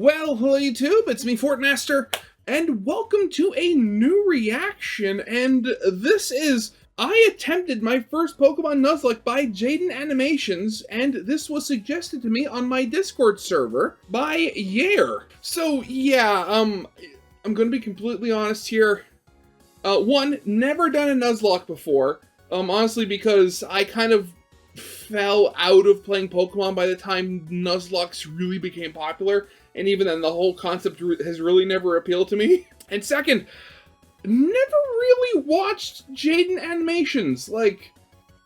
Well, hello YouTube, it's me, Fortmaster, and welcome to a new reaction, and this is, I attempted my first Pokemon Nuzlocke by Jaden Animations, and this was suggested to me on my Discord server by Yair. So, yeah, I'm gonna be completely honest here. One, never done a Nuzlocke before, honestly because I kind of fell out of playing Pokemon by the time Nuzlocks really became popular, and even then the whole concept has really never appealed to me. And second, never really watched Jaden Animations, like,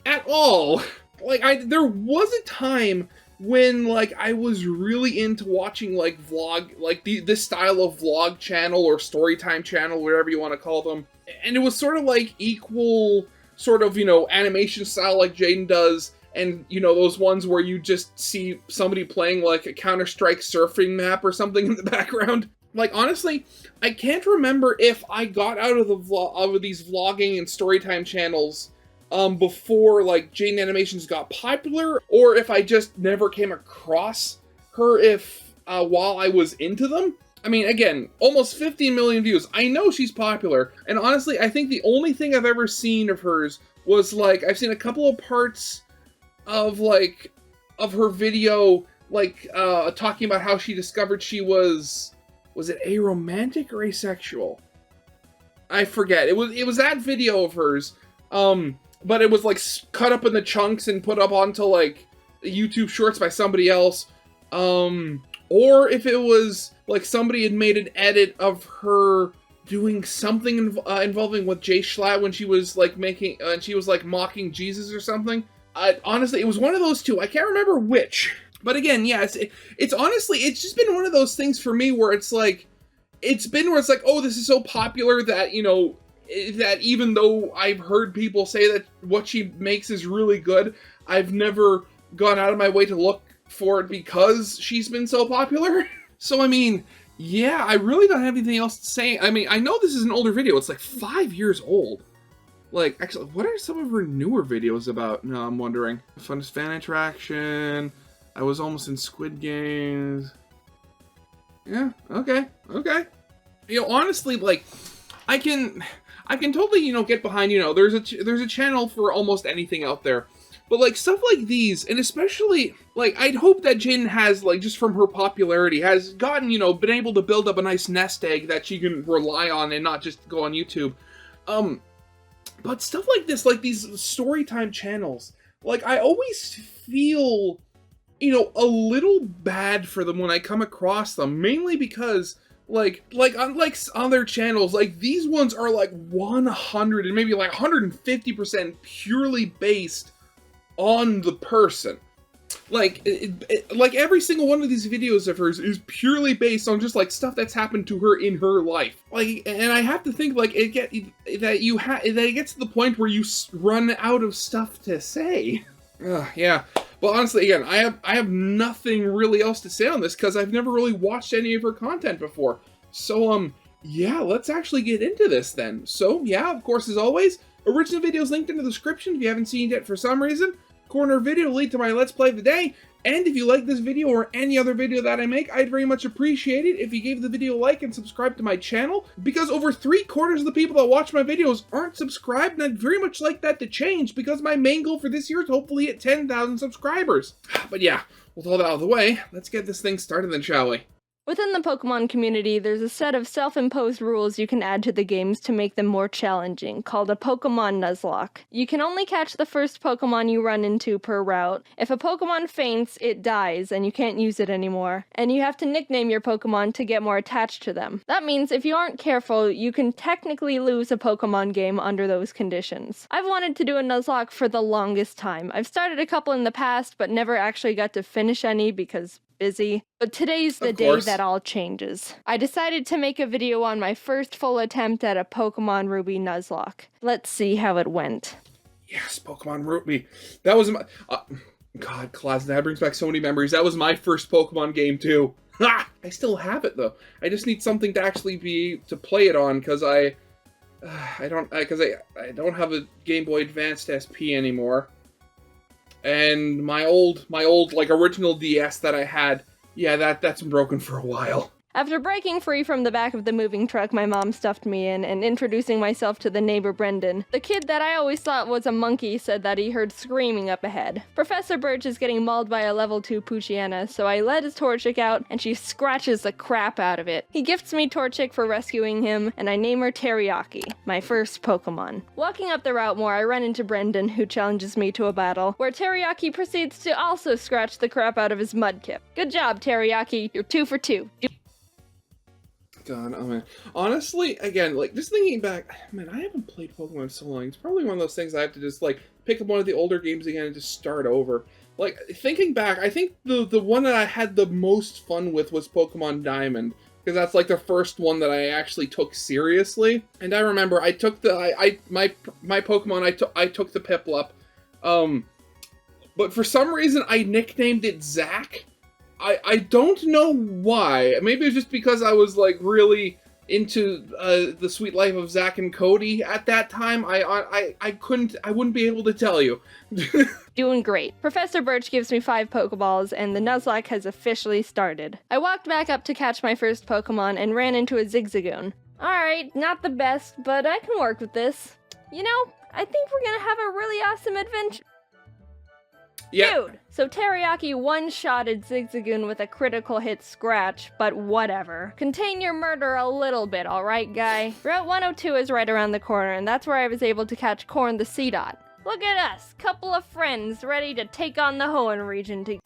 at all. Like, there was a time when, like, I was really into watching, like, vlog, like, this style of vlog channel or storytime channel, whatever you want to call them. And it was sort of like equal sort of, you know, animation style like Jaden does, and, you know, those ones where you just see somebody playing, like, a Counter-Strike surfing map or something in the background. Like, honestly, I can't remember if I got out of these vlogging and storytime channels before, like, Jaden Animations got popular, or if I just never came across her while I was into them. I mean, again, almost 15 million views. I know she's popular, and honestly, I think the only thing I've ever seen of hers was, like, I've seen a couple of parts of, like, of her video, like, talking about how she discovered she was it aromantic or asexual? I forget. It was that video of hers, but it was, like, cut up into chunks and put up onto, like, YouTube Shorts by somebody else, or if it was, like, somebody had made an edit of her doing something involving with Jay Schlatt when she was, like, mocking Jesus or something. Honestly, it was one of those two. I can't remember which. But again, yeah, it's honestly, it's just been one of those things for me where it's like, oh, this is so popular that, you know, that even though I've heard people say that what she makes is really good, I've never gone out of my way to look for it because she's been so popular. So, I mean, yeah, I really don't have anything else to say. I mean, I know this is an older video. It's like 5 years old. Like, actually, what are some of her newer videos about? No, I'm wondering. Funnest fan interaction. I was almost in Squid Games. Yeah, okay. You know, honestly, like, I can totally, you know, get behind, you know, there's a channel for almost anything out there. But, like, stuff like these, and especially, like, I'd hope that Jaden has, like, just from her popularity, has gotten, you know, been able to build up a nice nest egg that she can rely on and not just go on YouTube. But stuff like this, like these storytime channels, like, I always feel, you know, a little bad for them when I come across them, mainly because, like unlike other channels, like, these ones are, like, 100 and maybe, like, 150% purely based on the person. Like, like, every single one of these videos of hers is purely based on just, like, stuff that's happened to her in her life. Like, and I have to think, like, that it gets to the point where you run out of stuff to say. Yeah. But honestly, again, I have nothing really else to say on this because I've never really watched any of her content before. So, yeah, let's actually get into this then. So, yeah, of course, as always, original videos linked in the description if you haven't seen it yet for some reason. Corner video lead to my Let's Play of the day, and if you like this video or any other video that I make, I'd very much appreciate it if you gave the video a like and subscribe to my channel, because over 3/4 of the people that watch my videos aren't subscribed, and I'd very much like that to change, because my main goal for this year is hopefully hit 10,000 subscribers. But yeah, with all that out of the way, let's get this thing started then, shall we? Within the Pokemon community, there's a set of self-imposed rules you can add to the games to make them more challenging, called a Pokemon Nuzlocke. You can only catch the first Pokemon you run into per route. If a Pokemon faints, it dies, and you can't use it anymore. And you have to nickname your Pokemon to get more attached to them. That means if you aren't careful, you can technically lose a Pokemon game under those conditions. I've wanted to do a Nuzlocke for the longest time. I've started a couple in the past, but never actually got to finish any because busy. But today's the day that all changes. I decided to make a video on my first full attempt at a Pokemon Ruby Nuzlocke. Let's see how it went. Yes, Pokemon Ruby. That was my... God, class, that brings back so many memories. That was my first Pokemon game, too. Ha! I still have it, though. I just need something to actually to play it on, because I don't have a Game Boy Advanced SP anymore. And my old, like, original DS that I had Yeah, that's been broken for a while. After breaking free from the back of the moving truck my mom stuffed me in and introducing myself to the neighbor Brendan, the kid that I always thought was a monkey said that he heard screaming up ahead. Professor Birch is getting mauled by a level 2 Poochiana, so I let his Torchic out and she scratches the crap out of it. He gifts me Torchic for rescuing him, and I name her Teriyaki, my first Pokemon. Walking up the route more, I run into Brendan, who challenges me to a battle, where Teriyaki proceeds to also scratch the crap out of his Mudkip. Good job, Teriyaki, you're 2 for 2. God, oh man. Honestly, again, like, just thinking back, man, I haven't played Pokemon in so long. It's probably one of those things I have to just, like, pick up one of the older games again and just start over. Like, thinking back, I think the one that I had the most fun with was Pokemon Diamond, because that's, like, the first one that I actually took seriously. And I remember I took my Pokemon, I took the Piplup, but for some reason I nicknamed it Zack. I don't know why. Maybe it's just because I was, like, really into the sweet life of Zack and Cody at that time. I wouldn't be able to tell you. Doing great. Professor Birch gives me 5 Pokeballs, and the Nuzlocke has officially started. I walked back up to catch my first Pokemon and ran into a Zigzagoon. Alright, not the best, but I can work with this. You know, I think we're gonna have a really awesome adventure. Yeah. Dude! So Teriyaki one-shotted Zigzagoon with a critical hit scratch, but whatever. Contain your murder a little bit, alright, guy? Route 102 is right around the corner, and that's where I was able to catch Corn the Seedot. Look at us, couple of friends ready to take on the Hoenn region to...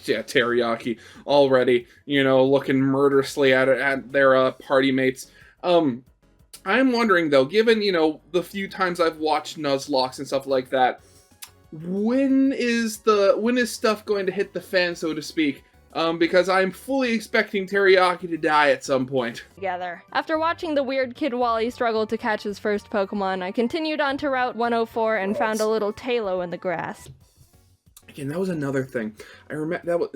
Yeah, Teriyaki already, you know, looking murderously at their party mates. I'm wondering, though, given, you know, the few times I've watched Nuzlocke and stuff like that, when is stuff going to hit the fan, so to speak? Because I'm fully expecting Teriyaki to die at some point. Together. After watching the weird Kid Wally struggle to catch his first Pokemon, I continued on to Route 104 and found a little Talo in the grass. Again, that was another thing. I remember that was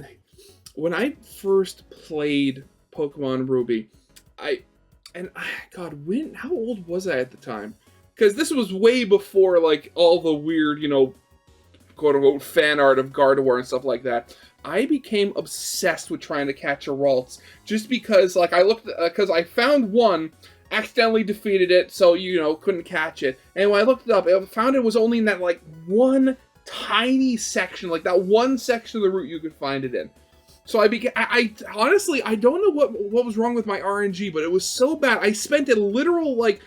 when I first played Pokemon Ruby. God, how old was I at the time? Because this was way before, like, all the weird, you know, quote-unquote fan art of Gardevoir and stuff like that. I became obsessed with trying to catch a Ralts, just because, like, because I found one, accidentally defeated it, so, you know, couldn't catch it. And when I looked it up, I found it was only in that, like, one tiny section, like, that one section of the route you could find it in. So I honestly, I don't know what was wrong with my RNG, but it was so bad. I spent a literal, like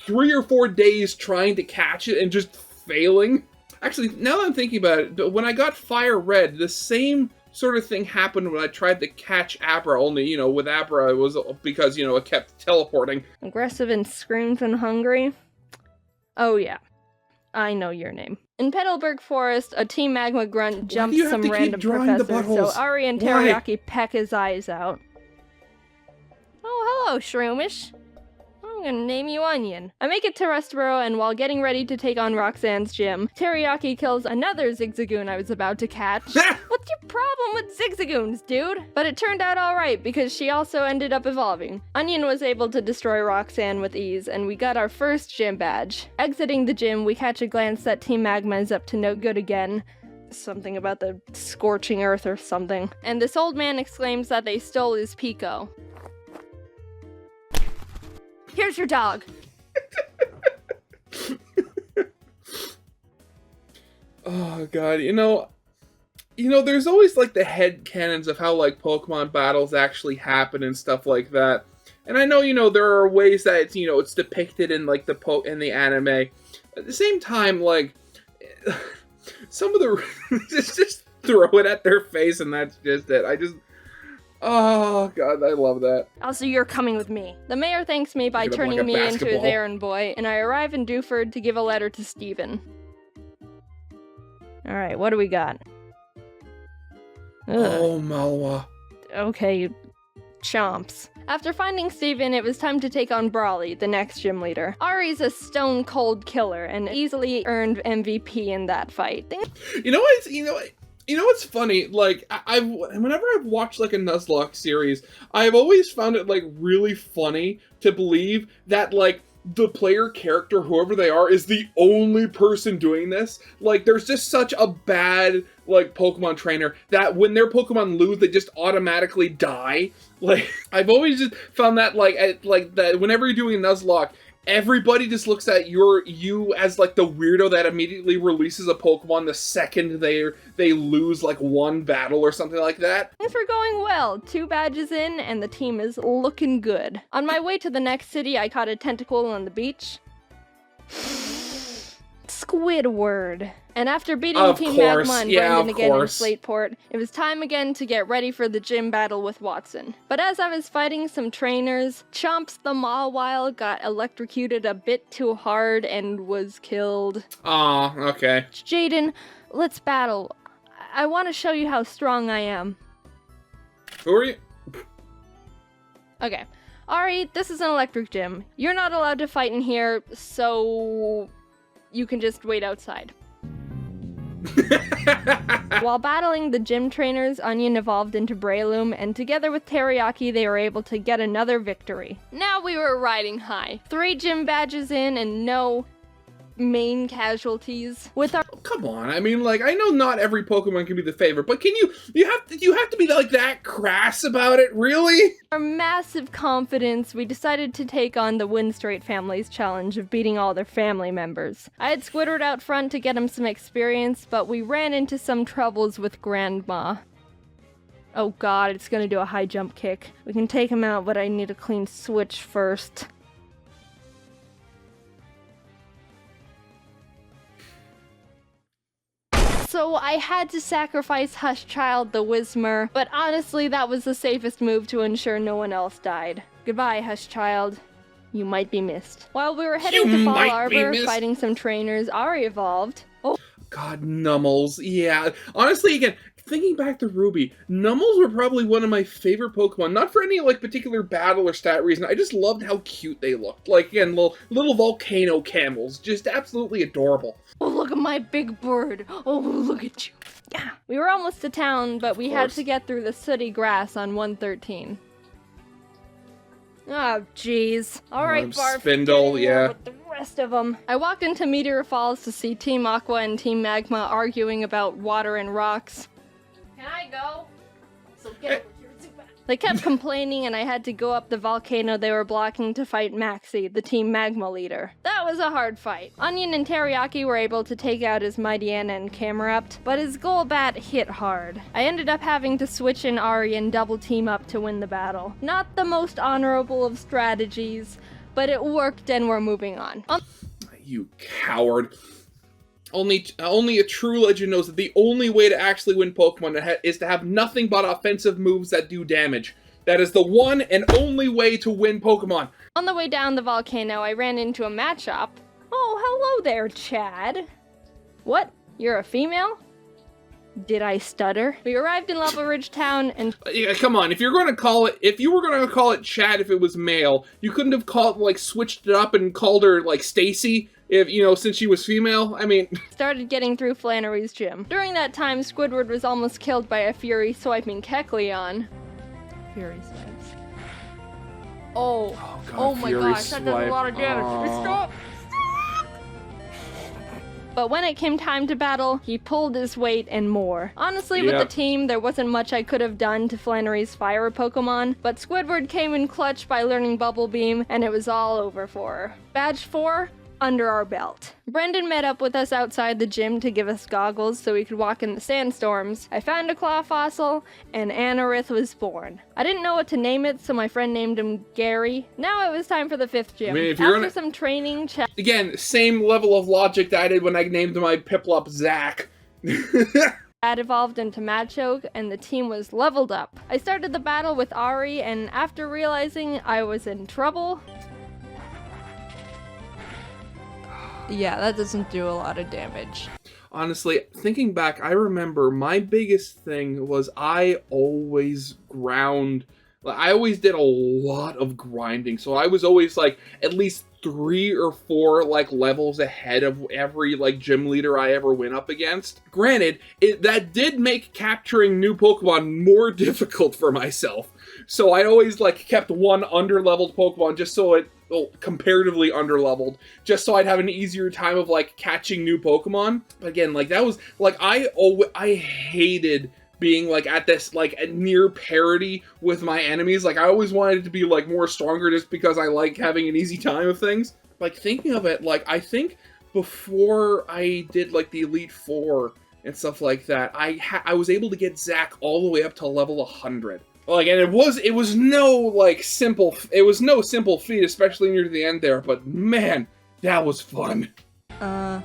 3 or 4 days trying to catch it and just failing. Actually, now that I'm thinking about it, when I got Fire Red, the same sort of thing happened when I tried to catch Abra, only, you know, with Abra, it was because, you know, it kept teleporting. Aggressive and screams and hungry? Oh yeah, I know your name. In Petalburg Forest, a Team Magma grunt jumps some random professor, so Ari and Teriyaki peck his eyes out. Oh, hello, Shroomish. I'm gonna name you Onion. I make it to Rustboro, and while getting ready to take on Roxanne's gym, Teriyaki kills another Zigzagoon I was about to catch. What's your problem with Zigzagoons, dude? But it turned out alright, because she also ended up evolving. Onion was able to destroy Roxanne with ease, and we got our first gym badge. Exiting the gym, we catch a glance that Team Magma is up to no good again. Something about the scorching earth or something. And this old man exclaims that they stole his Pico. Here's your dog. Oh god, you know, there's always, like, the headcanons of how, like, Pokemon battles actually happen and stuff like that. And I know, you know, there are ways that it's, you know, it's depicted in, like, in the anime. At the same time, like, some of the just throw it at their face and that's just it. Oh, God, I love that. Also, you're coming with me. The mayor thanks me by turning me into his errand boy, and I arrive in Dewford to give a letter to Stephen. Alright, what do we got? Ugh. Oh, Malwa. Okay, chomps. After finding Stephen, it was time to take on Brawly, the next gym leader. Ari's a stone-cold killer, and easily earned MVP in that fight. You know what's funny? Like, whenever I've watched, like, a Nuzlocke series, I've always found it, like, really funny to believe that, like, the player character, whoever they are, is the only person doing this. Like, there's just such a bad, like Pokemon trainer that when their Pokemon lose, they just automatically die. Like, I've always just found that like that whenever you're doing a Nuzlocke, everybody just looks at you as like the weirdo that immediately releases a Pokemon the second they lose like one battle or something like that. Things were going well. 2 badges in, and the team is looking good. On my way to the next city, I caught a tentacle on the beach. Squidward. And after beating Team Magma and Brendan again in Slateport, it was time again to get ready for the gym battle with Watson. But as I was fighting some trainers, Chomps the Mawile got electrocuted a bit too hard and was killed. Aw, okay. Jaden, let's battle. I want to show you how strong I am. Who are you? Okay. Ari, this is an electric gym. You're not allowed to fight in here, so you can just wait outside. While battling the gym trainers, Onion evolved into Breloom, and together with Teriyaki, they were able to get another victory. Now we were riding high. 3 gym badges in and no main casualties. With our Come on, I mean, like, I know not every Pokemon can be the favorite, but you have to be like that crass about it, really? Our massive confidence, we decided to take on the Windstrait family's challenge of beating all their family members. I had Squidward out front to get him some experience, but we ran into some troubles with Grandma. Oh god, it's gonna do a high jump kick. We can take him out, but I need a clean switch first. So I had to sacrifice Hushchild the Whismur, but honestly that was the safest move to ensure no one else died. Goodbye, Hushchild. You might be missed. While we were heading to Fall Arbor, fighting some trainers, Ari evolved. Oh God, Nummels. Yeah. Honestly, again, thinking back to Ruby, Nummels were probably one of my favorite Pokemon. Not for any, like, particular battle or stat reason. I just loved how cute they looked. Like, again, little volcano camels. Just absolutely adorable. Oh, look at my big bird. Oh, look at you. Yeah. We were almost to town, but we had to get through the sooty grass on 113. Oh, jeez. Alright, Barf. Spindle, yeah. With the rest of them. I walked into Meteor Falls to see Team Aqua and Team Magma arguing about water and rocks. Can I go? So get it with your Zubat. They kept complaining and I had to go up the volcano they were blocking to fight Maxie, the Team Magma leader. That was a hard fight. Onion and Teriyaki were able to take out his Mightyena and Camerupt, but his Golbat hit hard. I ended up having to switch in Ari and double team up to win the battle. Not the most honorable of strategies, but it worked and we're moving on. You coward. Only a true legend knows that the only way to actually win Pokemon is to have nothing but offensive moves that do damage. That is the one and only way to win Pokemon. On the way down the volcano, I ran into a Machop. Oh, hello there, Chad. What? You're a female? Did I stutter? We arrived in Level Ridge Town and... Yeah, come on, if you were going to call it Chad if it was male, you couldn't have switched it up and called her, like, Stacy? If, since she was female, I mean... started getting through Flannery's gym. During that time, Squidward was almost killed by a Fury swiping Kecleon. Fury swipes. Oh God, my gosh, that does a lot of damage. Stop! But when it came time to battle, he pulled his weight and more. Honestly, with the team, there wasn't much I could have done to Flannery's fire Pokemon, but Squidward came in clutch by learning Bubble Beam, and it was all over for her. Badge 4? Under our belt. Brendan met up with us outside the gym to give us goggles so we could walk in the sandstorms. I found a claw fossil, and Anorith was born. I didn't know what to name it, so my friend named him Gary. Now it was time for the 5th gym. I mean, After some training... Again, same level of logic that I did when I named my Piplup Zach. Chad evolved into Machoke, and the team was leveled up. I started the battle with Ari, and after realizing I was in trouble... yeah, that doesn't do a lot of damage. Honestly, thinking back, I remember my biggest thing was I always ground. I always did a lot of grinding, so I was always like at least 3 or 4 like levels ahead of every like gym leader I ever went up against. Granted, that did make capturing new Pokemon more difficult for myself. So I always like kept one under-leveled Pokemon just so comparatively underleveled, just so I'd have an easier time of like catching new Pokemon. But again, like that was like I hated being like at this like at near parity with my enemies. Like I always wanted to be like more stronger just because I like having an easy time of things. Like thinking of it, like I think before I did like the Elite Four and stuff like that, I was able to get Zach all the way up to level 100. Like, and it was no simple feat, especially near the end there. But man, that was fun. I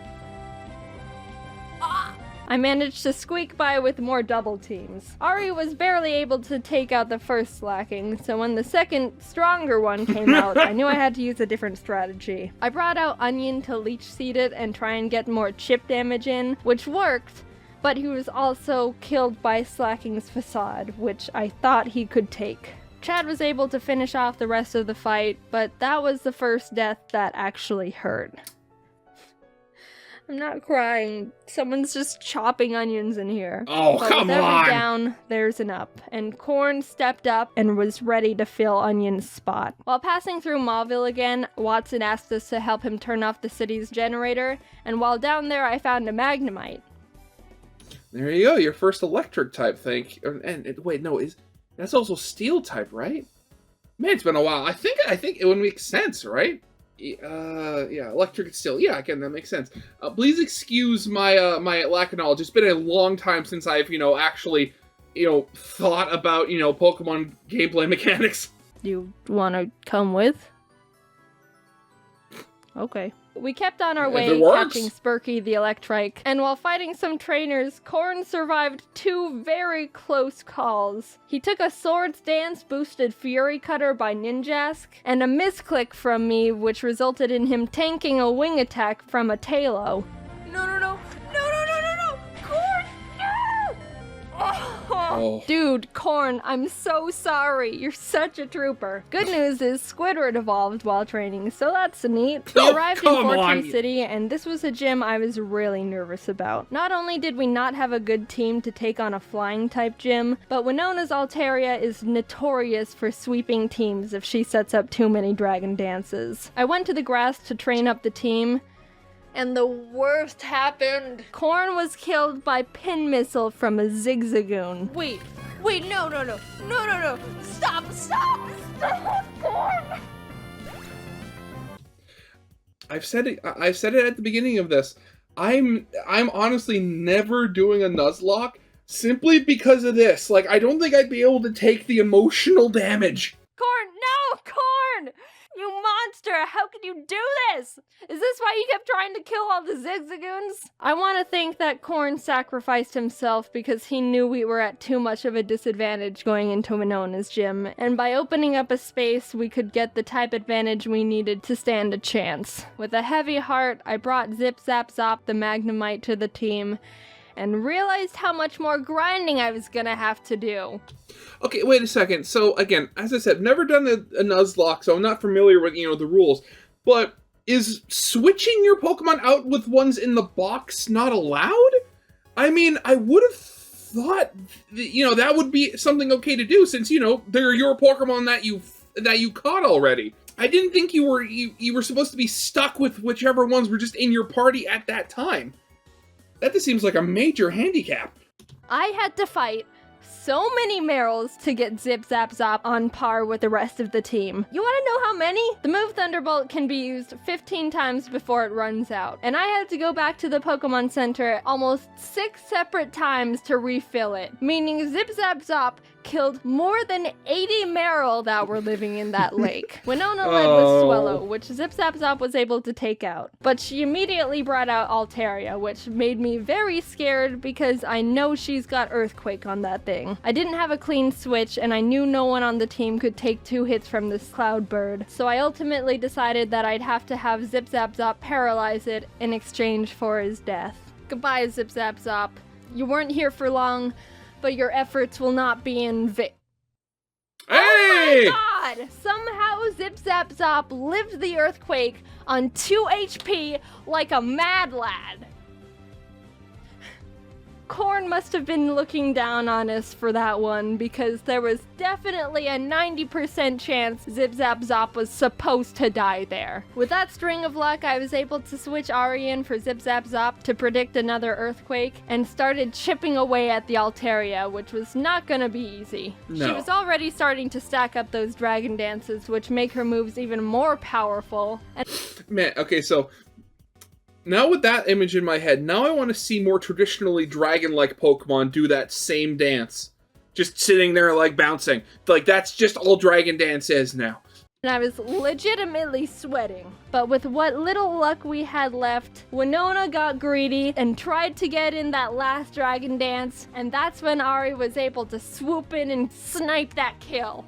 managed to squeak by with more double teams. Ari was barely able to take out the first slacking, so when the second, stronger one came out, I knew I had to use a different strategy. I brought out Onion to leech seed it and try and get more chip damage in, which worked, but he was also killed by Slacking's Facade, which I thought he could take. Chad was able to finish off the rest of the fight, but that was the first death that actually hurt. I'm not crying. Someone's just chopping onions in here. Oh, but come with every on! down, there's an up. And Corn stepped up and was ready to fill Onion's spot. While passing through Mauville again, Watson asked us to help him turn off the city's generator, and while down there I found a Magnemite. There you go, your first electric type thing. Wait, no, that's also steel type, right? Man, it's been a while. I think it would make sense, right? Yeah, electric and steel. Yeah, again, that makes sense. Please excuse my my lack of knowledge. It's been a long time since I've, actually, thought about, Pokemon gameplay mechanics. You wanna come with? Okay. We kept on our way, catching Spurky the Electrike, and while fighting some trainers, Corn survived 2 very close calls. He took a Swords Dance boosted Fury Cutter by Ninjask, and a misclick from me which resulted in him tanking a wing attack from a Tailo. No, Corn, no! Oh. Dude, Corn, I'm so sorry. You're such a trooper. Good news is Squidward evolved while training, so that's neat. We arrived in Fortune City, and this was a gym I was really nervous about. Not only did we not have a good team to take on a flying-type gym, but Winona's Altaria is notorious for sweeping teams if she sets up too many dragon dances. I went to the grass to train up the team, and the worst happened. Corn was killed by pin missile from a Zigzagoon. Wait, no. Stop, Corn! I've said it at the beginning of this. I'm honestly never doing a Nuzlocke simply because of this. Like, I don't think I'd be able to take the emotional damage. Corn, no, Corn! You monster! How could you do this? Is this why you kept trying to kill all the Zigzagoons? I want to think that Corn sacrificed himself because he knew we were at too much of a disadvantage going into Winona's gym, and by opening up a space, we could get the type advantage we needed to stand a chance. With a heavy heart, I brought Zip Zap Zop the Magnemite to the team, and realized how much more grinding I was gonna have to do. Okay, wait a second. So, again, as I said, never done a Nuzlocke, so I'm not familiar with, the rules. But is switching your Pokemon out with ones in the box not allowed? I mean, I would have thought, that would be something okay to do, since, they're your Pokemon that you caught already. I didn't think you were supposed to be stuck with whichever ones were just in your party at that time. That just seems like a major handicap. I had to fight so many Merrills to get Zip Zap Zop on par with the rest of the team. You want to know how many? The move Thunderbolt can be used 15 times before it runs out, and I had to go back to the Pokemon Center almost 6 separate times to refill it, meaning Zip Zap Zop killed more than 80 Marill that were living in that lake. Winona led with Swallow, which Zip Zap Zop was able to take out. But she immediately brought out Altaria, which made me very scared because I know she's got Earthquake on that thing. I didn't have a clean switch, and I knew no one on the team could take 2 hits from this Cloud Bird, so I ultimately decided that I'd have to have Zip Zap Zop paralyze it in exchange for his death. Goodbye, Zip Zap Zop. You weren't here for long, but your efforts will not be in vain. Hey! Oh my god! Somehow Zip Zap Zop lived the earthquake on 2 HP like a mad lad. Corn must have been looking down on us for that one, because there was definitely a 90% chance Zip Zap Zop was supposed to die there. With that string of luck, I was able to switch Ari in for Zip Zap Zop to predict another earthquake, and started chipping away at the Altaria, which was not gonna be easy. No. She was already starting to stack up those dragon dances, which make her moves even more powerful. Man, okay, so now with that image in my head, now I want to see more traditionally dragon-like Pokemon do that same dance. Just sitting there, like, bouncing. Like, that's just all Dragon Dance is now. And I was legitimately sweating. But with what little luck we had left, Winona got greedy and tried to get in that last Dragon Dance, and that's when Ari was able to swoop in and snipe that kill.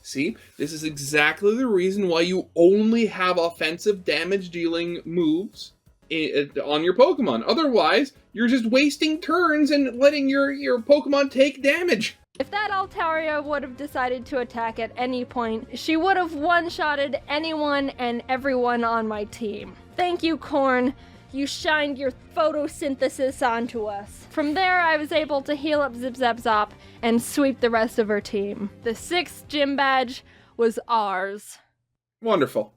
See, this is exactly the reason why you only have offensive damage-dealing moves on your Pokemon. Otherwise, you're just wasting turns and letting your Pokemon take damage. If that Altaria would have decided to attack at any point, she would have one-shotted anyone and everyone on my team. Thank you, Corn. You shined your photosynthesis onto us. From there, I was able to heal up Zip Zap Zop and sweep the rest of her team. The 6th gym badge was ours. Wonderful.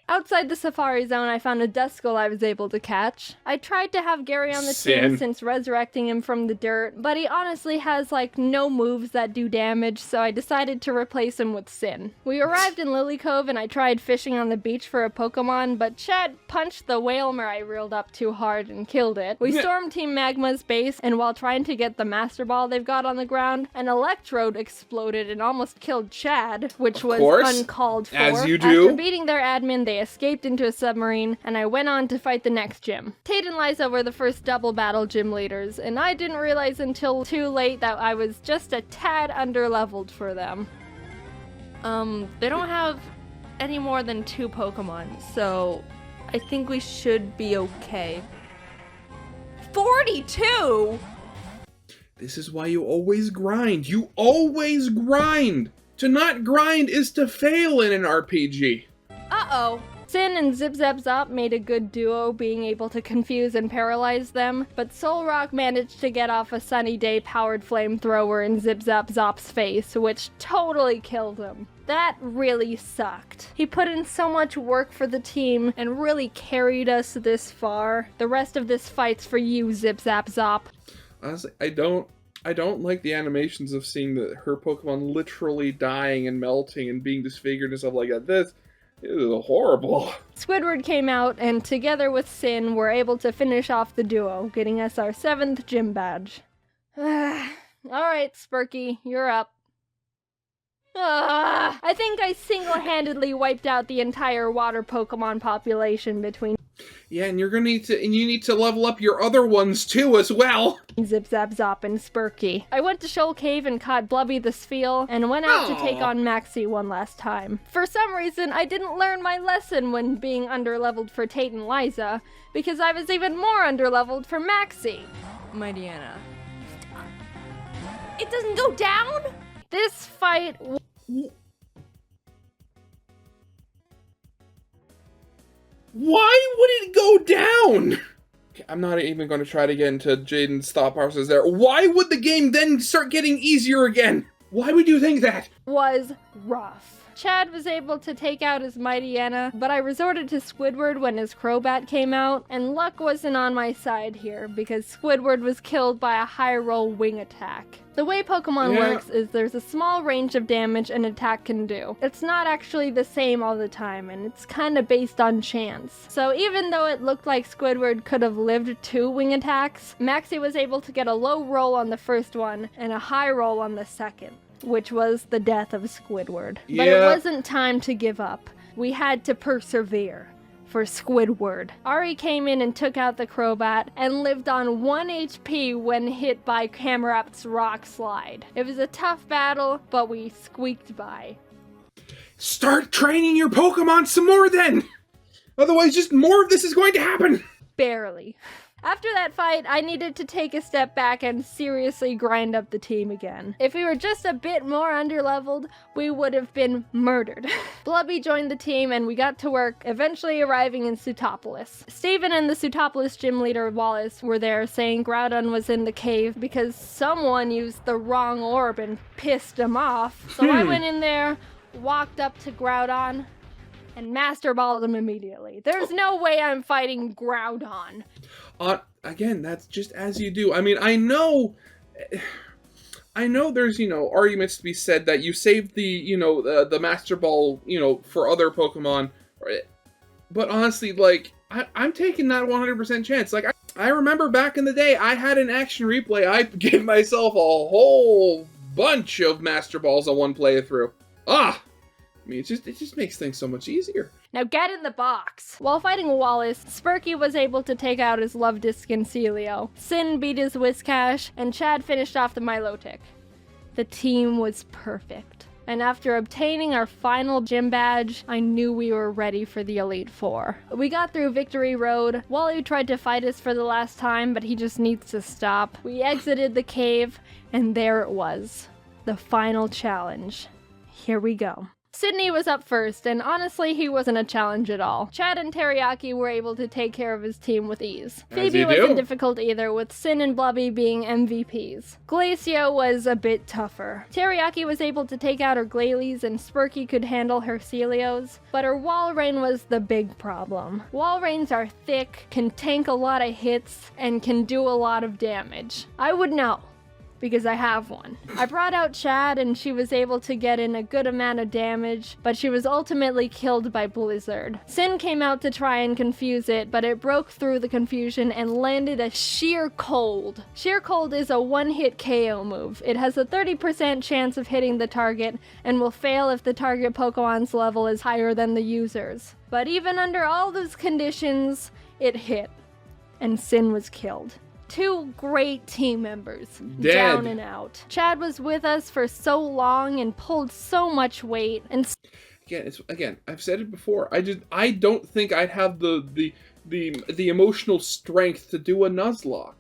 Outside the Safari Zone, I found a Duskull I was able to catch. I tried to have Gary on the team since resurrecting him from the dirt, but he honestly has, like, no moves that do damage, so I decided to replace him with Sin. We arrived in Lily Cove and I tried fishing on the beach for a Pokemon, but Chad punched the Whalmer I reeled up too hard and killed it. We stormed Team Magma's base, and while trying to get the Master Ball they've got on the ground, an Electrode exploded and almost killed Chad, which was uncalled for. As you do. After beating their admin, they escaped into a submarine, and I went on to fight the next gym. Tate and Liza were the first double battle gym leaders, and I didn't realize until too late that I was just a tad underleveled for them. They don't have any more than 2 Pokemon, so I think we should be okay. 42?! This is why you always grind. You always grind! To not grind is to fail in an RPG. Uh-oh. Sin and Zip Zap Zop made a good duo, being able to confuse and paralyze them, but Solrock managed to get off a Sunny Day powered flamethrower in Zip Zap Zop's face, which totally killed him. That really sucked. He put in so much work for the team and really carried us this far. The rest of this fight's for you, Zip Zap Zop. Honestly, I don't like the animations of seeing her Pokemon literally dying and melting and being disfigured and stuff like that. This is horrible. Squidward came out, and together with Sin, were able to finish off the duo, getting us our 7th gym badge. Alright, Spurky, you're up. I think I single-handedly wiped out the entire water Pokemon population between... Yeah, and you need to level up your other ones too as well. Zip Zap Zop and Spurky. I went to Shoal Cave and caught Blubby the Spheal, and went out to take on Maxie one last time. For some reason, I didn't learn my lesson when being underleveled for Tate and Liza, because I was even more underleveled for Maxie. My Deanna. It doesn't go down? This fight... Why would it go down? I'm not even going to try to get into Jaden's thought process there. Why would the game then start getting easier again? Why would you think that? Was rough. Chad was able to take out his Mightyena, but I resorted to Squidward when his Crobat came out, and luck wasn't on my side here, because Squidward was killed by a high roll wing attack. The way Pokemon works is there's a small range of damage an attack can do. It's not actually the same all the time, and it's kinda based on chance. So even though it looked like Squidward could have lived 2 wing attacks, Maxie was able to get a low roll on the first one, and a high roll on the second, which was the death of Squidward. Yeah. But it wasn't time to give up. We had to persevere. For Squidward. Ari came in and took out the Crobat, and lived on 1 HP when hit by Camerap's Rock Slide. It was a tough battle, but we squeaked by. Start training your Pokemon some more then! Otherwise, just more of this is going to happen! Barely. After that fight, I needed to take a step back and seriously grind up the team again. If we were just a bit more underleveled, we would have been murdered. Blubby joined the team and we got to work, eventually arriving in Sutopolis. Steven and the Sutopolis gym leader Wallace were there saying Groudon was in the cave because someone used the wrong orb and pissed him off. So I went in there, walked up to Groudon, and Master Balled him immediately. There's no way I'm fighting Groudon. Again, that's just as you do. I mean, I know there's, arguments to be said that you saved the Master Ball, for other Pokemon. But honestly, like, I'm taking that 100% chance. Like, I remember back in the day, I had an action replay. I gave myself a whole bunch of Master Balls on one playthrough. I mean, it just makes things so much easier. Now get in the box! While fighting Wallace, Spurky was able to take out his Luvdisc and Celio. Sin beat his Whiscash, and Chad finished off the Milotic. The team was perfect. And after obtaining our final gym badge, I knew we were ready for the Elite Four. We got through Victory Road. Wally tried to fight us for the last time, but he just needs to stop. We exited the cave, and there it was. The final challenge. Here we go. Sydney was up first, and honestly, he wasn't a challenge at all. Chad and Teriyaki were able to take care of his team with ease. Phoebe wasn't difficult either, with Sin and Blubby being MVPs. Glacia was a bit tougher. Teriyaki was able to take out her Glalie, and Spurky could handle her Celios, but her Walrein was the big problem. Walreins are thick, can tank a lot of hits, and can do a lot of damage. I would know, because I have one. I brought out Chad and she was able to get in a good amount of damage, but she was ultimately killed by Blizzard. Sin came out to try and confuse it, but it broke through the confusion and landed a Sheer Cold. Sheer Cold is a one-hit KO move. It has a 30% chance of hitting the target and will fail if the target Pokemon's level is higher than the user's. But even under all those conditions, it hit, and Sin was killed. Two great team members, dead. Down and out. Chad was with us for so long and pulled so much weight, and again, I've said it before. I don't think I'd have the emotional strength to do a Nuzlocke.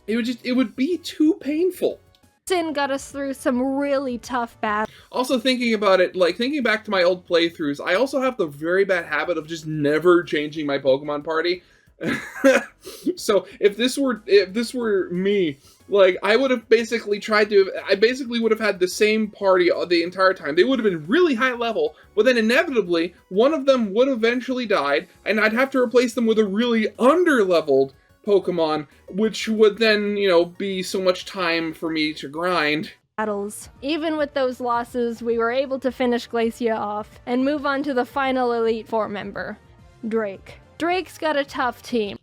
It would be too painful. Sin got us through some really tough battles. Also, thinking about it, like thinking back to my old playthroughs, I also have the very bad habit of just never changing my Pokemon party. So if this were me, like I would have basically would have had the same party the entire time. They would have been really high level, but then inevitably one of them would eventually died, and I'd have to replace them with a really under-leveled Pokemon, which would then, be so much time for me to grind. Battles. Even with those losses, we were able to finish Glacia off and move on to the final Elite Four member, Drake. Drake's got a tough team.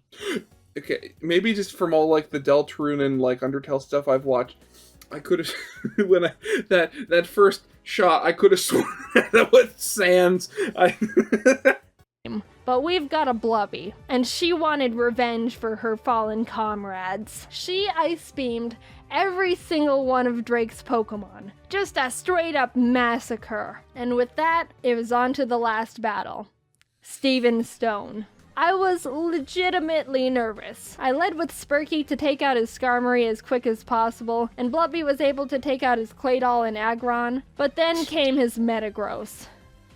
Okay, maybe just from all like the Deltarune and like Undertale stuff I've watched, I could have when that first shot, I could have sworn that was Sans. But we've got a Blubby, and she wanted revenge for her fallen comrades. She ice beamed every single one of Drake's Pokemon. Just a straight up massacre. And with that, it was on to the last battle. Steven Stone. I was legitimately nervous. I led with Spurky to take out his Skarmory as quick as possible, and Blubby was able to take out his Claydol and Aggron, but then came his Metagross.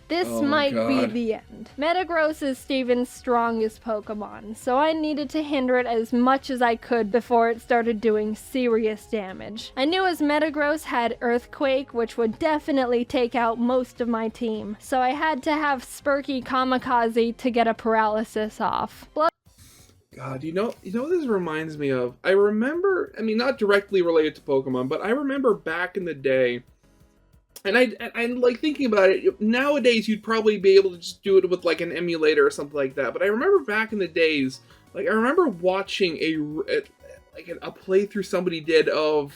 This might be the end. Metagross is Steven's strongest Pokemon, so I needed to hinder it as much as I could before it started doing serious damage. I knew his Metagross had Earthquake, which would definitely take out most of my team, so I had to have Spurky Kamikaze to get a paralysis off. God, you know what this reminds me of? I remember, not directly related to Pokemon, but I remember back in the day, and I like thinking about it, nowadays you'd probably be able to just do it with like an emulator or something like that, but I remember back in the days, like I remember watching a playthrough somebody did of,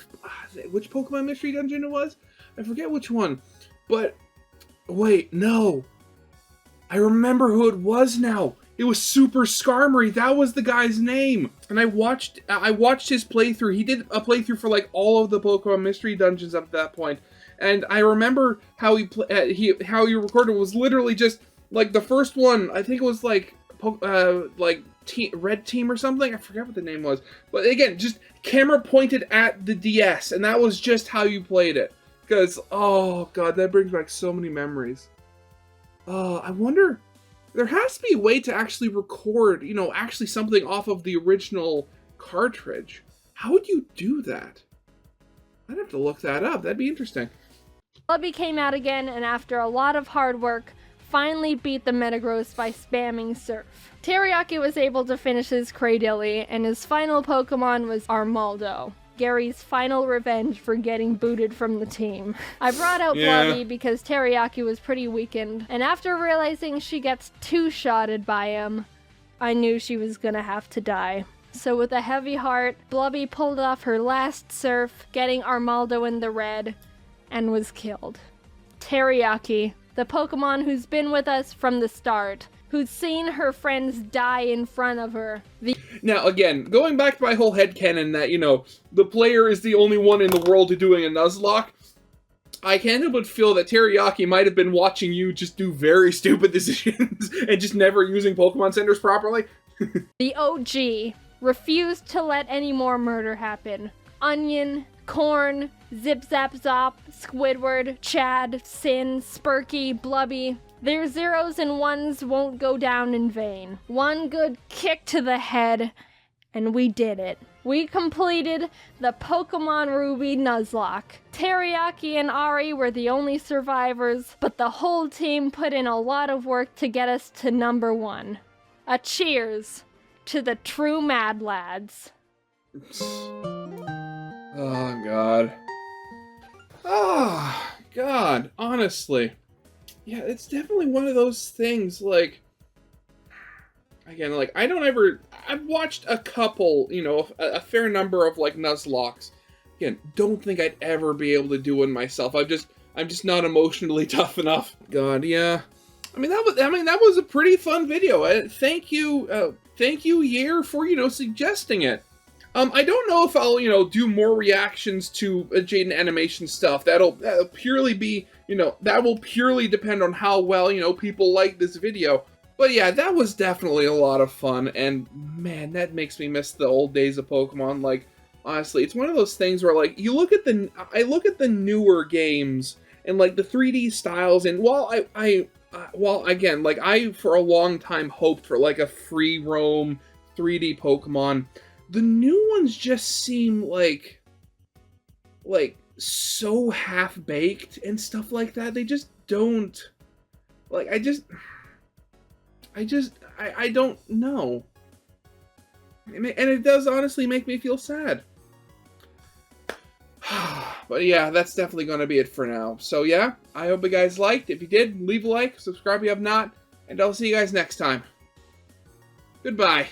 which Pokemon Mystery Dungeon it was? I forget which one, but, wait, no. I remember who it was now. It was Super Skarmory. That was the guy's name. And I watched his playthrough. He did a playthrough for like all of the Pokemon Mystery Dungeons up at that point. And I remember how he recorded was literally just like the first one. I think it was like Red Team or something. I forgot what the name was. But again, just camera pointed at the DS, and that was just how you played it. Because, oh god, that brings back so many memories. I wonder, there has to be a way to actually record, actually something off of the original cartridge. How would you do that? I'd have to look that up. That'd be interesting. Blubby came out again, and after a lot of hard work, finally beat the Metagross by spamming Surf. Teriyaki was able to finish his Cradilly, and his final Pokemon was Armaldo, Gary's final revenge for getting booted from the team. I brought out Blubby because Teriyaki was pretty weakened, and after realizing she gets two-shotted by him, I knew she was gonna have to die. So with a heavy heart, Blubby pulled off her last Surf, getting Armaldo in the red, and was killed. Teriyaki, the Pokemon who's been with us from the start, who's seen her friends die in front of her. Now, again, going back to my whole headcanon that, the player is the only one in the world doing a Nuzlocke, I can't help but feel that Teriyaki might have been watching you just do very stupid decisions and just never using Pokemon Centers properly. The OG refused to let any more murder happen. Onion, Corn, Zip Zap Zop, Squidward, Chad, Sin, Spurky, Blubby. Their zeros and ones won't go down in vain. One good kick to the head, and we did it. We completed the Pokemon Ruby Nuzlocke. Teriyaki and Ari were the only survivors, but the whole team put in a lot of work to get us to number 1. A cheers to the true Mad Lads. Oh, God. Oh, God, honestly. Yeah, it's definitely one of those things, again, I've watched a couple, a fair number of, Nuzlockes. Again, don't think I'd ever be able to do one myself. I'm just not emotionally tough enough. God, yeah. That was a pretty fun video. Thank you, Yer, for, suggesting it. I don't know if I'll, do more reactions to Jaden Animation stuff. That'll purely be, that will purely depend on how well, people like this video. But yeah, that was definitely a lot of fun, and man, that makes me miss the old days of Pokemon. Honestly, it's one of those things where, I look at the newer games, and, the 3D styles, and while I for a long time hoped for, a free roam 3D Pokemon, the new ones just seem like so half-baked and stuff like that. They just don't, I don't know. And it does honestly make me feel sad. But yeah, that's definitely going to be it for now. So yeah, I hope you guys liked. If you did, leave a like, subscribe if you have not, and I'll see you guys next time. Goodbye.